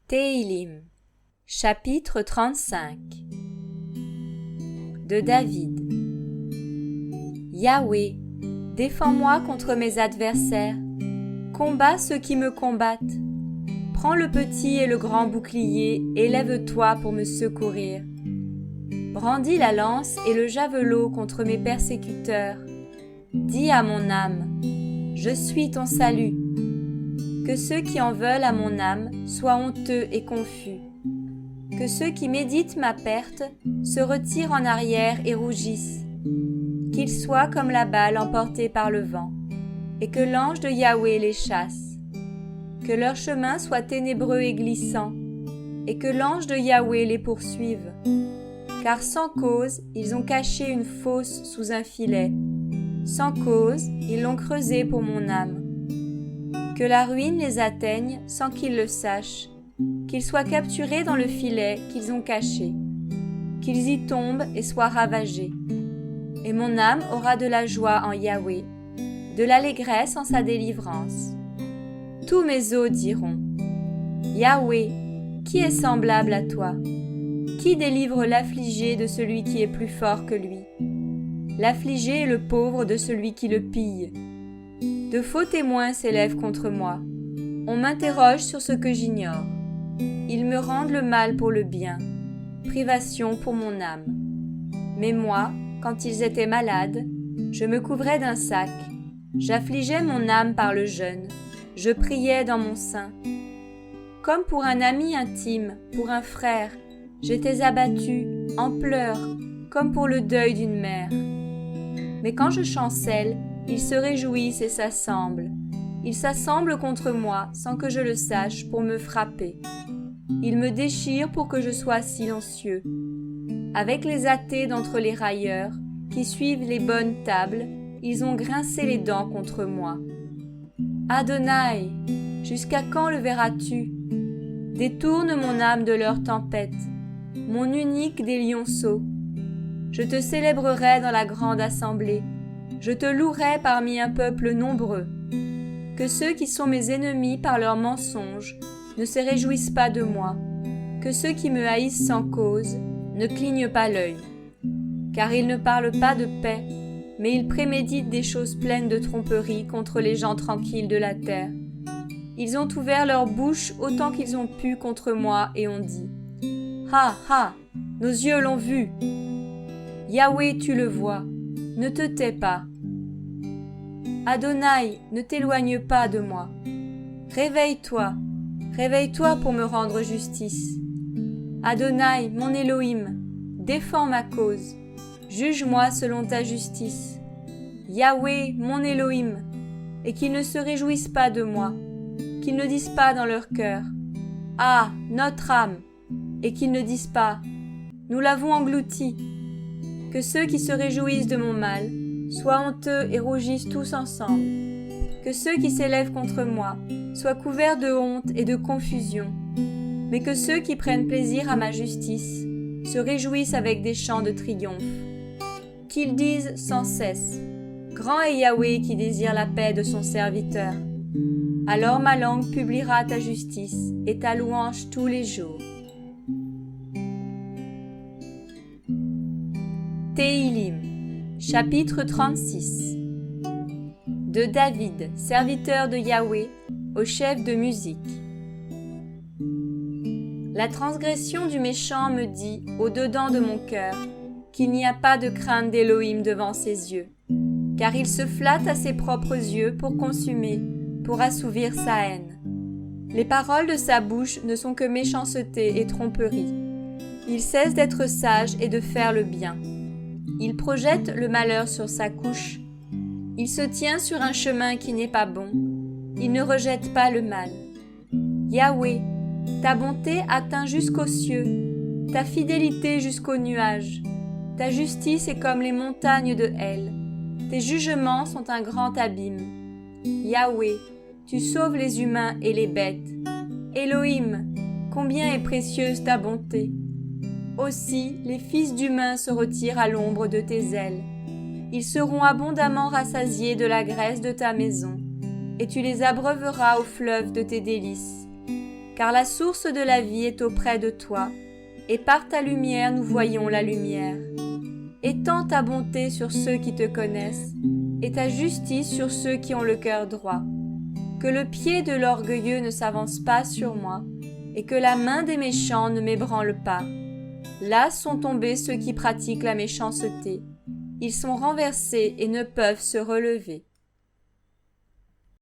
Téhilim, chapitre 35. De David. Yahweh, défends-moi contre mes adversaires, combats ceux qui me combattent. Prends le petit et le grand bouclier, et lève-toi pour me secourir. Brandis la lance et le javelot contre mes persécuteurs. Dis à mon âme, je suis ton salut. Que ceux qui en veulent à mon âme soient honteux et confus. Que ceux qui méditent ma perte se retirent en arrière et rougissent. Qu'ils soient comme la balle emportée par le vent, et que l'ange de Yahweh les chasse. Que leur chemin soit ténébreux et glissant, et que l'ange de Yahweh les poursuive. Car sans cause, ils ont caché une fosse sous un filet. Sans cause, ils l'ont creusée pour mon âme. Que la ruine les atteigne sans qu'ils le sachent, qu'ils soient capturés dans le filet qu'ils ont caché, qu'ils y tombent et soient ravagés. Et mon âme aura de la joie en Yahweh, de l'allégresse en sa délivrance. Tous mes os diront, Yahweh, qui est semblable à toi? Qui délivre l'affligé de celui qui est plus fort que lui? L'affligé et le pauvre de celui qui le pille. De faux témoins s'élèvent contre moi. On m'interroge sur ce que j'ignore. Ils me rendent le mal pour le bien, privation pour mon âme. Mais moi, quand ils étaient malades, je me couvrais d'un sac. J'affligeais mon âme par le jeûne. Je priais dans mon sein. Comme pour un ami intime, pour un frère, j'étais abattue, en pleurs, comme pour le deuil d'une mère. Mais quand je chancelle, ils se réjouissent et s'assemblent. Ils s'assemblent contre moi sans que je le sache pour me frapper. Ils me déchirent pour que je sois silencieux. Avec les athées d'entre les railleurs, qui suivent les bonnes tables, ils ont grincé les dents contre moi. Adonai, jusqu'à quand le verras-tu? Détourne mon âme de leur tempête, mon unique des lionceaux. Je te célébrerai dans la grande assemblée. Je te louerai parmi un peuple nombreux. Que ceux qui sont mes ennemis par leurs mensonges ne se réjouissent pas de moi. Que ceux qui me haïssent sans cause ne clignent pas l'œil. Car ils ne parlent pas de paix, mais ils préméditent des choses pleines de tromperie contre les gens tranquilles de la terre. Ils ont ouvert leur bouche autant qu'ils ont pu contre moi et ont dit « Ha, ha, nos yeux l'ont vu !» Yahweh, tu le vois, ne te tais pas. Adonai, ne t'éloigne pas de moi. Réveille-toi, réveille-toi pour me rendre justice. Adonai, mon Elohim, défends ma cause, juge-moi selon ta justice. Yahweh, mon Elohim, et qu'ils ne se réjouissent pas de moi, qu'ils ne disent pas dans leur cœur, ah, notre âme, et qu'ils ne disent pas, nous l'avons englouti. Que ceux qui se réjouissent de mon mal soient honteux et rougissent tous ensemble. Que ceux qui s'élèvent contre moi soient couverts de honte et de confusion. Mais que ceux qui prennent plaisir à ma justice se réjouissent avec des chants de triomphe. Qu'ils disent sans cesse, grand est Yahweh qui désire la paix de son serviteur. Alors ma langue publiera ta justice et ta louange tous les jours. Téhilim, chapitre 36. De David, serviteur de Yahweh, au chef de musique. La transgression du méchant me dit, au-dedans de mon cœur, qu'il n'y a pas de crainte d'Élohim devant ses yeux, car il se flatte à ses propres yeux pour consumer, pour assouvir sa haine. Les paroles de sa bouche ne sont que méchanceté et tromperie. Il cesse d'être sage et de faire le bien. Il projette le malheur sur sa couche. Il se tient sur un chemin qui n'est pas bon. Il ne rejette pas le mal. Yahweh, ta bonté atteint jusqu'aux cieux, ta fidélité jusqu'aux nuages. Ta justice est comme les montagnes de Hel. Tes jugements sont un grand abîme. Yahweh, tu sauves les humains et les bêtes. Elohim, combien est précieuse ta bonté! Aussi, les fils d'humains se retirent à l'ombre de tes ailes. Ils seront abondamment rassasiés de la graisse de ta maison, et tu les abreuveras au fleuve de tes délices. car la source de la vie est auprès de toi, et par ta lumière nous voyons la lumière. Étends ta bonté sur ceux qui te connaissent, et ta justice sur ceux qui ont le cœur droit. Que le pied de l'orgueilleux ne s'avance pas sur moi, et que la main des méchants ne m'ébranle pas. Là sont tombés ceux qui pratiquent la méchanceté. Ils sont renversés et ne peuvent se relever.